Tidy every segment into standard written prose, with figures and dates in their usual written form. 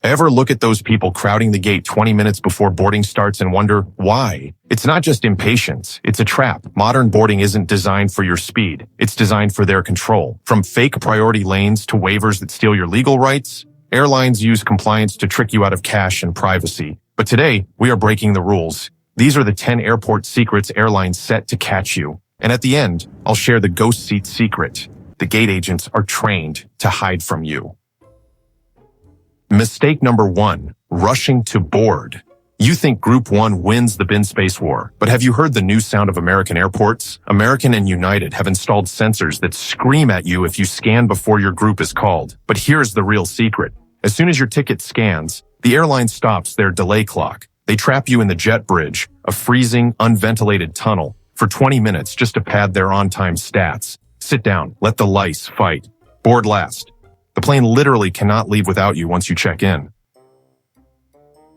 Ever look at those people crowding the gate 20 minutes before boarding starts and wonder why? It's not just impatience, it's a trap. Modern boarding isn't designed for your speed, it's designed for their control. From fake priority lanes to waivers that steal your legal rights, airlines use compliance to trick you out of cash and privacy. But today, we are breaking the rules. These are the 10 airport secrets airlines set to catch you. And at the end, I'll share the ghost seat secret. The gate agents are trained to hide from you. Mistake number 1, rushing to board. You think Group 1 wins the bin space war, but have you heard the new sound of American airports? American and United have installed sensors that scream at you if you scan before your group is called. But here's the real secret. As soon as your ticket scans, the airline stops their delay clock. They trap you in the jet bridge, a freezing, unventilated tunnel, for 20 minutes just to pad their on-time stats. Sit down, let the lice fight. Board last. The plane literally cannot leave without you once you check in.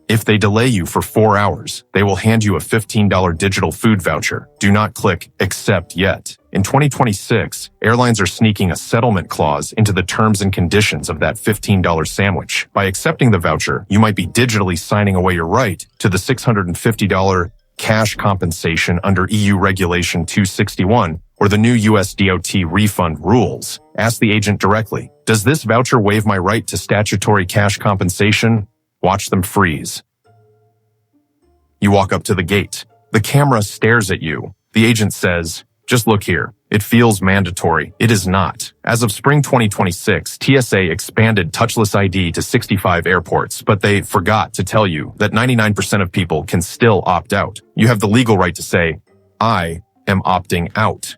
If they delay you for 4 hours, they will hand you a $15 digital food voucher. Do not click accept yet. In 2026, airlines are sneaking a settlement clause into the terms and conditions of that $15 sandwich. By accepting the voucher, you might be digitally signing away your right to the $650 cash compensation under EU Regulation 261 or the new US DOT refund rules. Ask the agent directly, does this voucher waive my right to statutory cash compensation? Watch them freeze. You walk up to the gate. The camera stares at you. The agent says, just look here. It feels mandatory. It is not. As of spring 2026, TSA expanded touchless ID to 65 airports, but they forgot to tell you that 99% of people can still opt out. You have the legal right to say, I am opting out,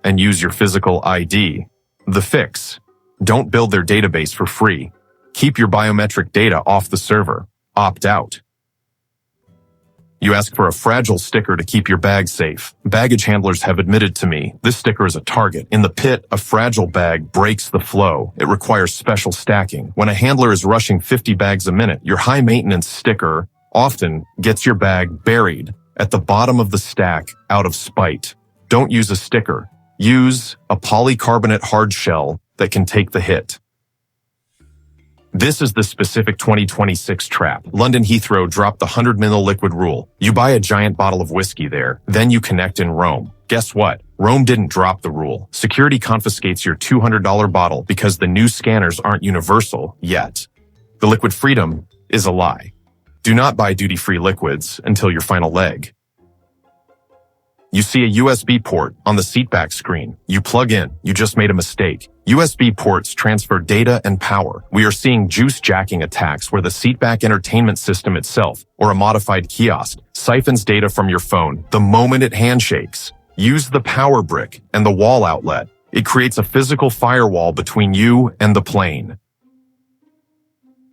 and use your physical ID. The fix: don't build their database for free. Keep your biometric data off the server. Opt out. You ask for a fragile sticker to keep your bag safe. Baggage handlers have admitted to me this sticker is a target. In the pit, a fragile bag breaks the flow. It requires special stacking. When a handler is rushing 50 bags a minute, your high-maintenance sticker often gets your bag buried at the bottom of the stack out of spite. Don't use a sticker. Use a polycarbonate hard shell that can take the hit. This is the specific 2026 trap. London Heathrow dropped the 100 ml liquid rule. You buy a giant bottle of whiskey there, then you connect in Rome. Guess what? Rome didn't drop the rule. Security confiscates your $200 bottle because the new scanners aren't universal yet. The liquid freedom is a lie. Do not buy duty-free liquids until your final leg. You see a USB port on the seatback screen. You plug in. You just made a mistake. USB ports transfer data and power. We are seeing juice jacking attacks where the seatback entertainment system itself, or a modified kiosk, siphons data from your phone the moment it handshakes. Use the power brick and the wall outlet. It creates a physical firewall between you and the plane.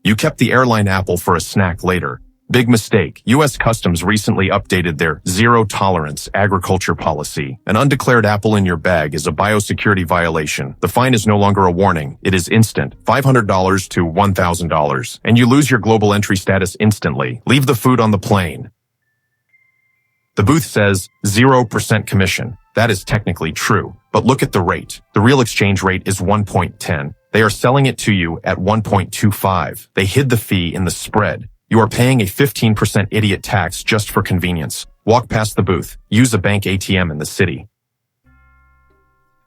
You kept the airline apple for a snack later. Big mistake. U.S. Customs recently updated their zero-tolerance agriculture policy. An undeclared apple in your bag is a biosecurity violation. The fine is no longer a warning. It is instant. $500 to $1,000. And you lose your global entry status instantly. Leave the food on the plane. The booth says 0% commission. That is technically true. But look at the rate. The real exchange rate is 1.10. They are selling it to you at 1.25. They hid the fee in the spread. You are paying a 15% idiot tax just for convenience. Walk past the booth. Use a bank ATM in the city.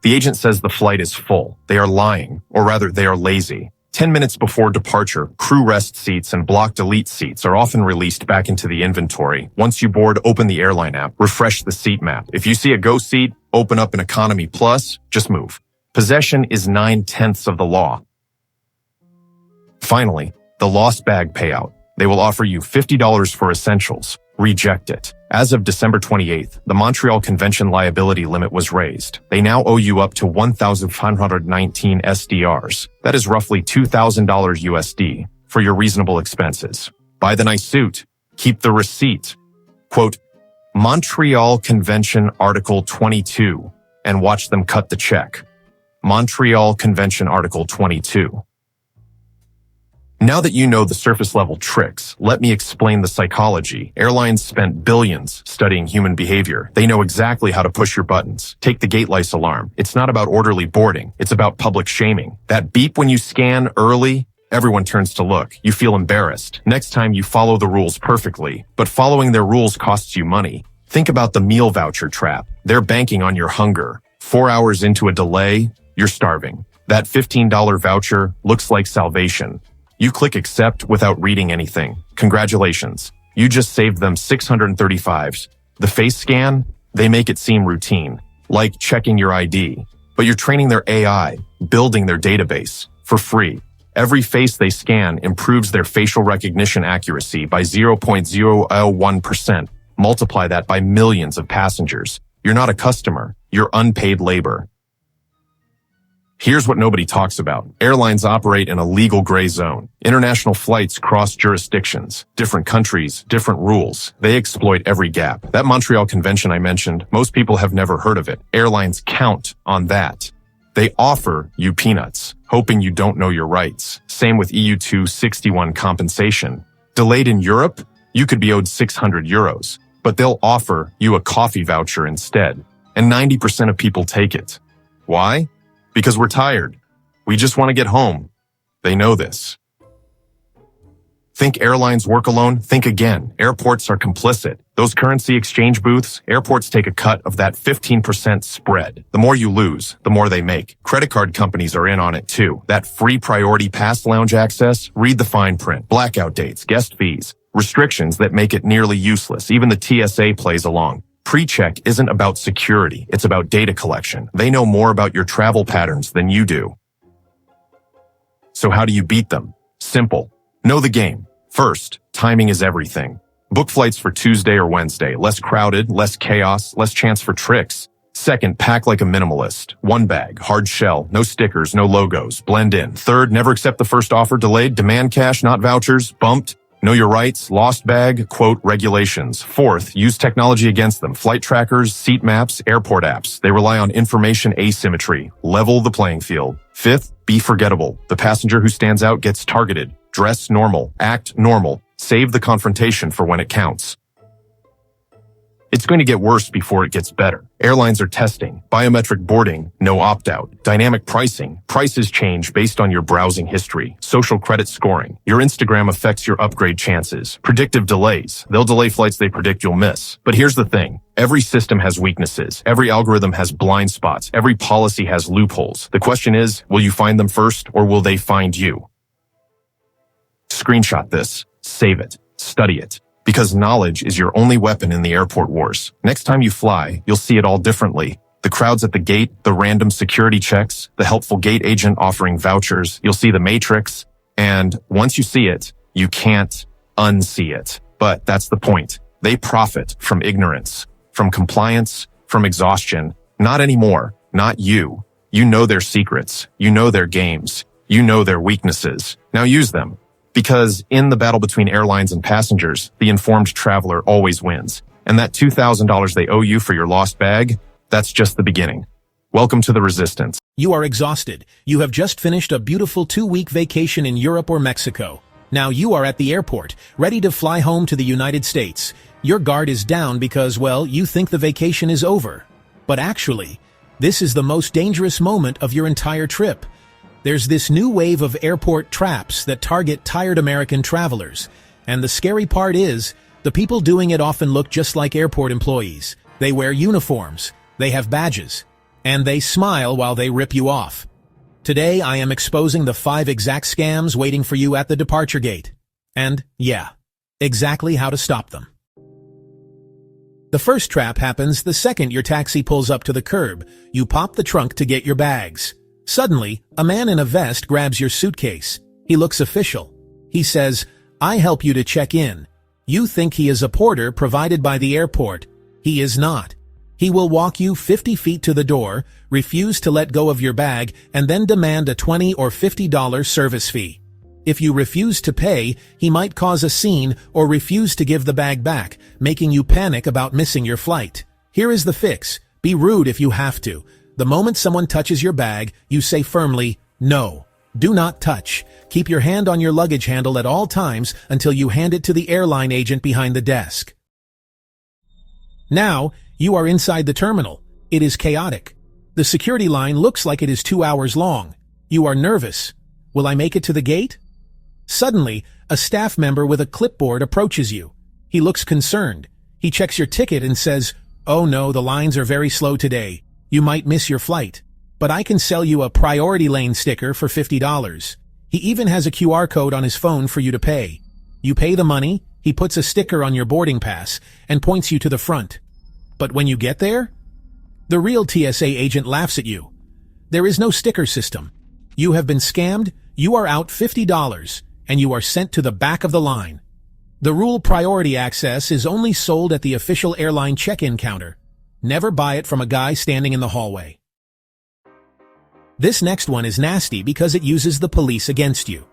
The agent says the flight is full. They are lying, or rather, they are lazy. 10 minutes before departure, crew rest seats and blocked elite seats are often released back into the inventory. Once you board, open the airline app, refresh the seat map. If you see a ghost seat, open up an economy plus, just move. Possession is 9/10 of the law. Finally, the lost bag payout. They will offer you $50 for essentials. Reject it. As of December 28th, the Montreal Convention liability limit was raised. They now owe you up to 1,519 SDRs. That is roughly $2,000 USD for your reasonable expenses. Buy the nice suit. Keep the receipt. Quote, Montreal Convention Article 22, and watch them cut the check. Montreal Convention Article 22. Now that you know the surface-level tricks, let me explain the psychology. Airlines spent billions studying human behavior. They know exactly how to push your buttons. Take the gate lice alarm. It's not about orderly boarding. It's about public shaming. That beep when you scan early, Everyone turns to look. You feel embarrassed. Next time you follow the rules perfectly, but following their rules costs you money. Think about the meal voucher trap. They're banking on your hunger. 4 hours into a delay, you're starving. That $15 voucher looks like salvation. You click accept without reading anything. Congratulations. You just saved them 635s. The face scan, they make it seem routine, like checking your ID. But you're training their AI, building their database, for free. Every face they scan improves their facial recognition accuracy by 0.001%. Multiply that by millions of passengers. You're not a customer, you're unpaid labor. Here's what nobody talks about. Airlines operate in a legal gray zone. International flights cross jurisdictions, different countries, different rules. They exploit every gap. That Montreal Convention I mentioned, most people have never heard of it. Airlines count on that. They offer you peanuts, hoping you don't know your rights. Same with EU 261 compensation. Delayed in Europe, you could be owed 600 euros, but they'll offer you a coffee voucher instead. And 90% of people take it. Why? Because we're tired. We just want to get home. They know this. Think airlines work alone? Think again. Airports are complicit. Those currency exchange booths, airports take a cut of that 15% spread. The more you lose, the more they make. Credit card companies are in on it too. That free priority pass lounge access, read the fine print. Blackout dates, guest fees, restrictions that make it nearly useless. Even the TSA plays along. Pre-check isn't about security. It's about data collection. They know more about your travel patterns than you do. So how do you beat them? Simple. Know the game. First, timing is everything. Book flights for Tuesday or Wednesday. Less crowded, less chaos, less chance for tricks. Second, pack like a minimalist. One bag, hard shell, no stickers, no logos, blend in. Third, never accept the first offer delayed. Demand cash, not vouchers. Bumped. Know your rights, lost bag, quote, regulations. Fourth, use technology against them. Flight trackers, seat maps, airport apps. They rely on information asymmetry. Level the playing field. Fifth, be forgettable. The passenger who stands out gets targeted. Dress normal. Act normal. Save the confrontation for when it counts. It's going to get worse before it gets better. Airlines are testing. Biometric boarding, no opt-out. Dynamic pricing. Prices change based on your browsing history. Social credit scoring. Your Instagram affects your upgrade chances. Predictive delays. They'll delay flights they predict you'll miss. But here's the thing. Every system has weaknesses. Every algorithm has blind spots. Every policy has loopholes. The question is, will you find them first or will they find you? Screenshot this. Save it. Study it. Because knowledge is your only weapon in the airport wars. Next time you fly, you'll see it all differently. The crowds at the gate, the random security checks, the helpful gate agent offering vouchers. You'll see the matrix. And once you see it, you can't unsee it. But that's the point. They profit from ignorance, from compliance, from exhaustion. Not anymore. Not you. You know their secrets. You know their games. You know their weaknesses. Now use them. Because in the battle between airlines and passengers, the informed traveler always wins. And that $2,000 they owe you for your lost bag, that's just the beginning. Welcome to the resistance. You are exhausted. You have just finished a beautiful 2-week vacation in Europe or Mexico. Now you are at the airport, ready to fly home to the United States. Your guard is down because, well, you think the vacation is over. But actually, this is the most dangerous moment of your entire trip. There's this new wave of airport traps that target tired American travelers. And the scary part is, the people doing it often look just like airport employees. They wear uniforms, they have badges, and they smile while they rip you off. Today, I am exposing the 5 exact scams waiting for you at the departure gate. And, yeah, exactly how to stop them. The first trap happens the second your taxi pulls up to the curb. You pop the trunk to get your bags. Suddenly, a man in a vest grabs your suitcase. He looks official. He says, "I help you to check in." You think he is a porter provided by the airport. He is not. He will walk you 50 feet to the door, refuse to let go of your bag, and then demand a $20 or $50 service fee. If you refuse to pay, he might cause a scene or refuse to give the bag back, making you panic about missing your flight. Here is the fix. Be rude if you have to. The moment someone touches your bag, you say firmly, "No. Do not touch." Keep your hand on your luggage handle at all times until you hand it to the airline agent behind the desk. Now, you are inside the terminal. It is chaotic. The security line looks like it is 2 hours long. You are nervous. Will I make it to the gate? Suddenly, a staff member with a clipboard approaches you. He looks concerned. He checks your ticket and says, "Oh no, the lines are very slow today. You might miss your flight. But I can sell you a priority lane sticker for $50. He even has a QR code on his phone for you to pay. You pay the money, he puts a sticker on your boarding pass, and points you to the front. But when you get there, the real TSA agent laughs at you. There is no sticker system. You have been scammed, you are out $50, and you are sent to the back of the line. The rule priority access is only sold at the official airline check-in counter. Never buy it from a guy standing in the hallway. This next one is nasty because it uses the police against you.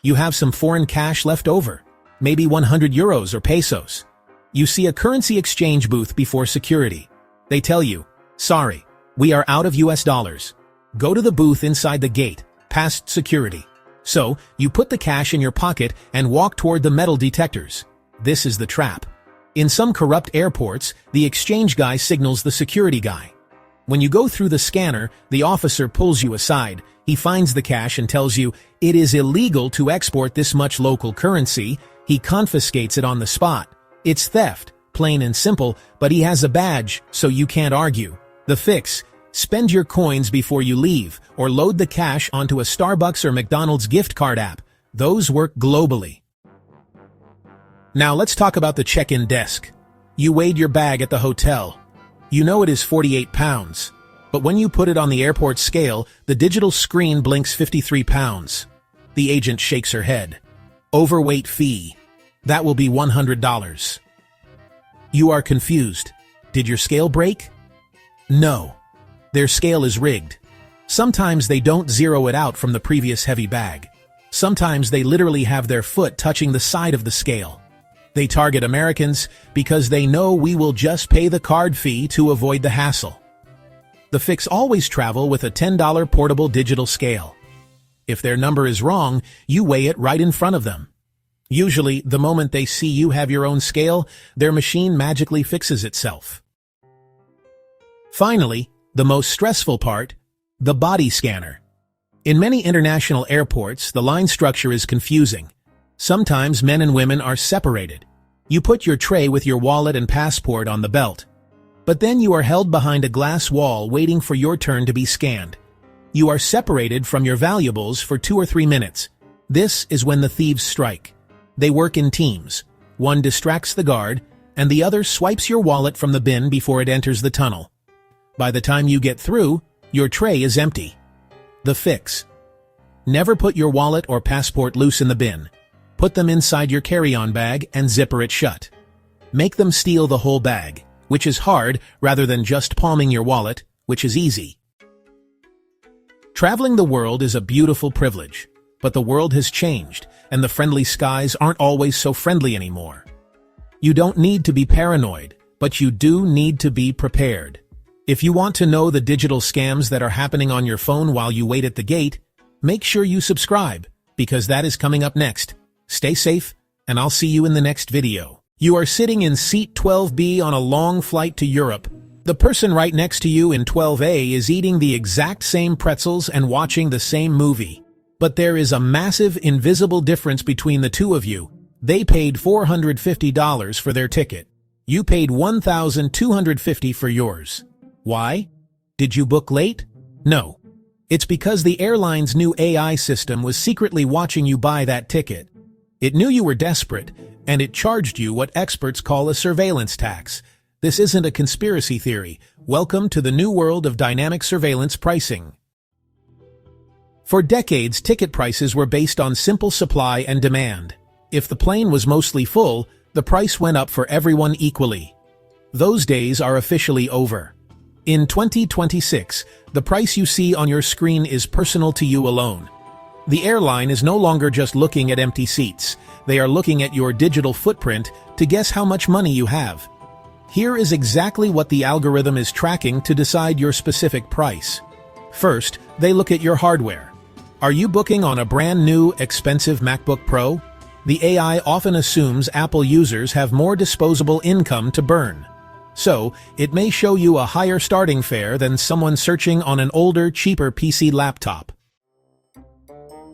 You have some foreign cash left over, maybe 100 euros or pesos. You see a currency exchange booth before security. They tell you, "Sorry, we are out of US dollars. Go to the booth inside the gate, past security." So, you put the cash in your pocket and walk toward the metal detectors. This is the trap. In some corrupt airports, the exchange guy signals the security guy. When you go through the scanner, the officer pulls you aside. He finds the cash and tells you, "It is illegal to export this much local currency." He confiscates it on the spot. It's theft, plain and simple, but he has a badge, so you can't argue. The fix: spend your coins before you leave, or load the cash onto a Starbucks or McDonald's gift card app. Those work globally. Now let's talk about the check-in desk. You weighed your bag at the hotel. You know it is 48 pounds. But when you put it on the airport scale, the digital screen blinks 53 pounds. The agent shakes her head. Overweight fee. That will be $100. You are confused. Did your scale break? No. Their scale is rigged. Sometimes they don't zero it out from the previous heavy bag. Sometimes they literally have their foot touching the side of the scale. They target Americans because they know we will just pay the card fee to avoid the hassle. The fix: always travel with a $10 portable digital scale. If their number is wrong, you weigh it right in front of them. Usually, the moment they see you have your own scale, their machine magically fixes itself. Finally, the most stressful part: the body scanner. In many international airports, the line structure is confusing. Sometimes men and women are separated. You put your tray with your wallet and passport on the belt. But then you are held behind a glass wall waiting for your turn to be scanned. You are separated from your valuables for 2 or 3 minutes. This is when the thieves strike. They work in teams. One distracts the guard, and the other swipes your wallet from the bin before it enters the tunnel. By the time you get through, your tray is empty. The fix: never put your wallet or passport loose in the bin. Put them inside your carry-on bag and zipper it shut. Make them steal the whole bag, which is hard, rather than just palming your wallet, which is easy. Traveling the world is a beautiful privilege, but the world has changed, and the friendly skies aren't always so friendly anymore. You don't need to be paranoid, but you do need to be prepared. If you want to know the digital scams that are happening on your phone while you wait at the gate, make sure you subscribe, because that is coming up next. Stay safe, and I'll see you in the next video. You are sitting in seat 12B on a long flight to Europe. The person right next to you in 12A is eating the exact same pretzels and watching the same movie. But there is a massive invisible difference between the two of you. They paid $450 for their ticket. You paid $1,250 for yours. Why? Did you book late? No. It's because the airline's new AI system was secretly watching you buy that ticket. It knew you were desperate, and it charged you what experts call a surveillance tax. This isn't a conspiracy theory. Welcome to the new world of dynamic surveillance pricing. For decades, ticket prices were based on simple supply and demand. If the plane was mostly full, the price went up for everyone equally. Those days are officially over. In 2026, the price you see on your screen is personal to you alone. The airline is no longer just looking at empty seats. They are looking at your digital footprint to guess how much money you have. Here is exactly what the algorithm is tracking to decide your specific price. First, they look at your hardware. Are you booking on a brand new, expensive MacBook Pro? The AI often assumes Apple users have more disposable income to burn. So, it may show you a higher starting fare than someone searching on an older, cheaper PC laptop.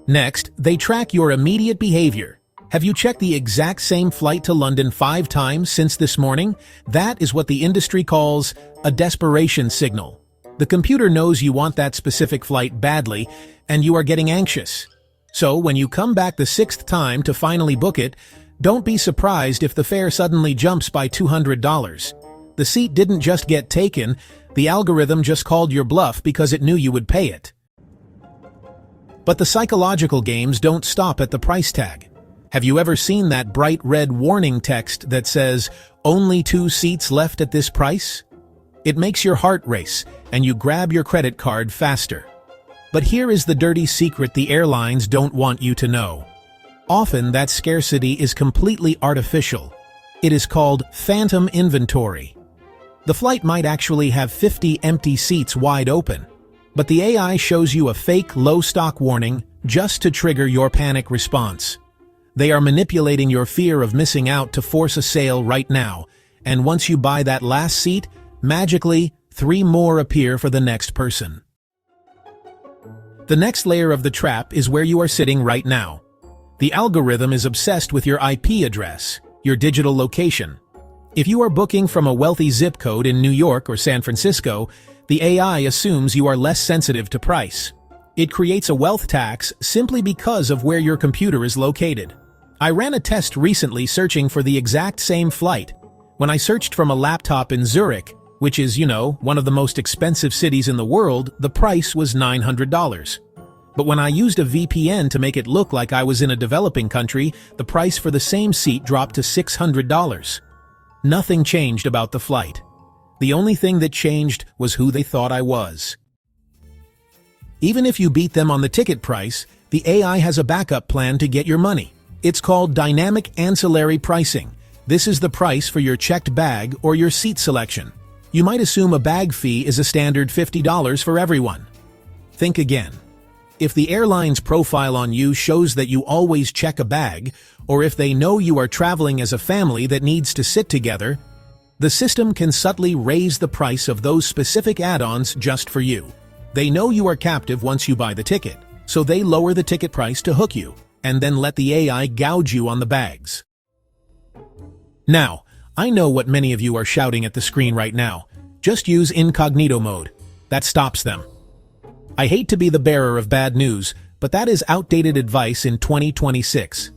Next, they track your immediate behavior. Have you checked the exact same flight to London 5 times since this morning? That is what the industry calls a desperation signal. The computer knows you want that specific flight badly, and you are getting anxious. So when you come back the 6th time to finally book it, don't be surprised if the fare suddenly jumps by $200. The seat didn't just get taken, the algorithm just called your bluff because it knew you would pay it. But the psychological games don't stop at the price tag. Have you ever seen that bright red warning text that says, "Only 2 seats left at this price"? It makes your heart race, and you grab your credit card faster. But here is the dirty secret the airlines don't want you to know. Often that scarcity is completely artificial. It is called phantom inventory. The flight might actually have 50 empty seats wide open, but the AI shows you a fake low stock warning just to trigger your panic response. They are manipulating your fear of missing out to force a sale right now, and once you buy that last seat, magically, 3 more appear for the next person. The next layer of the trap is where you are sitting right now. The algorithm is obsessed with your IP address, your digital location. If you are booking from a wealthy zip code in New York or San Francisco, the AI assumes you are less sensitive to price. It creates a wealth tax simply because of where your computer is located. I ran a test recently searching for the exact same flight. When I searched from a laptop in Zurich, which is, one of the most expensive cities in the world, the price was $900. But when I used a VPN to make it look like I was in a developing country, the price for the same seat dropped to $600. Nothing changed about the flight. The only thing that changed was who they thought I was. Even if you beat them on the ticket price, the AI has a backup plan to get your money. It's called dynamic ancillary pricing. This is the price for your checked bag or your seat selection. You might assume a bag fee is a standard $50 for everyone. Think again. If the airline's profile on you shows that you always check a bag, or if they know you are traveling as a family that needs to sit together, the system can subtly raise the price of those specific add-ons just for you. They know you are captive once you buy the ticket, so they lower the ticket price to hook you, and then let the AI gouge you on the bags. Now, I know what many of you are shouting at the screen right now. Just use incognito mode. That stops them. I hate to be the bearer of bad news, but that is outdated advice in 2026.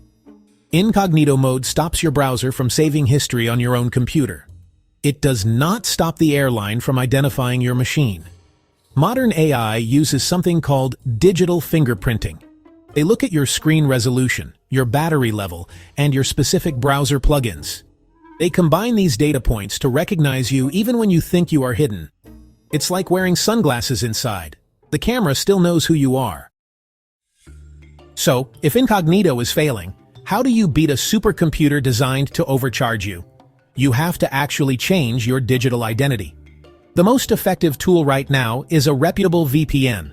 Incognito mode stops your browser from saving history on your own computer. It does not stop the airline from identifying your machine. Modern AI uses something called digital fingerprinting. They look at your screen resolution, your battery level, and your specific browser plugins. They combine these data points to recognize you even when you think you are hidden. It's like wearing sunglasses inside. The camera still knows who you are. So, if incognito is failing, how do you beat a supercomputer designed to overcharge you? You have to actually change your digital identity. The most effective tool right now is a reputable VPN.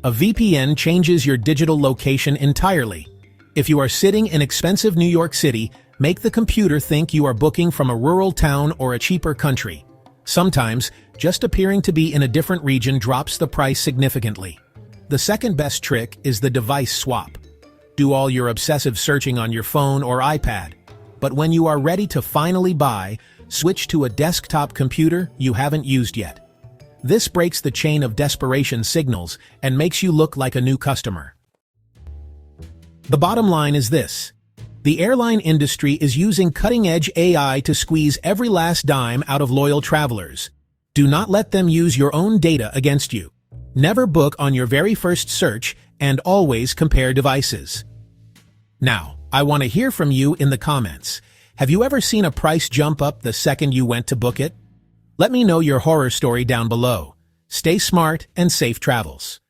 A VPN changes your digital location entirely. If you are sitting in expensive New York City, make the computer think you are booking from a rural town or a cheaper country. Sometimes, just appearing to be in a different region drops the price significantly. The second best trick is the device swap. Do all your obsessive searching on your phone or iPad. But when you are ready to finally buy, switch to a desktop computer you haven't used yet. This breaks the chain of desperation signals and makes you look like a new customer. The bottom line is this. The airline industry is using cutting-edge AI to squeeze every last dime out of loyal travelers. Do not let them use your own data against you. Never book on your very first search and always compare devices. Now, I want to hear from you in the comments. Have you ever seen a price jump up the second you went to book it? Let me know your horror story down below. Stay smart and safe travels.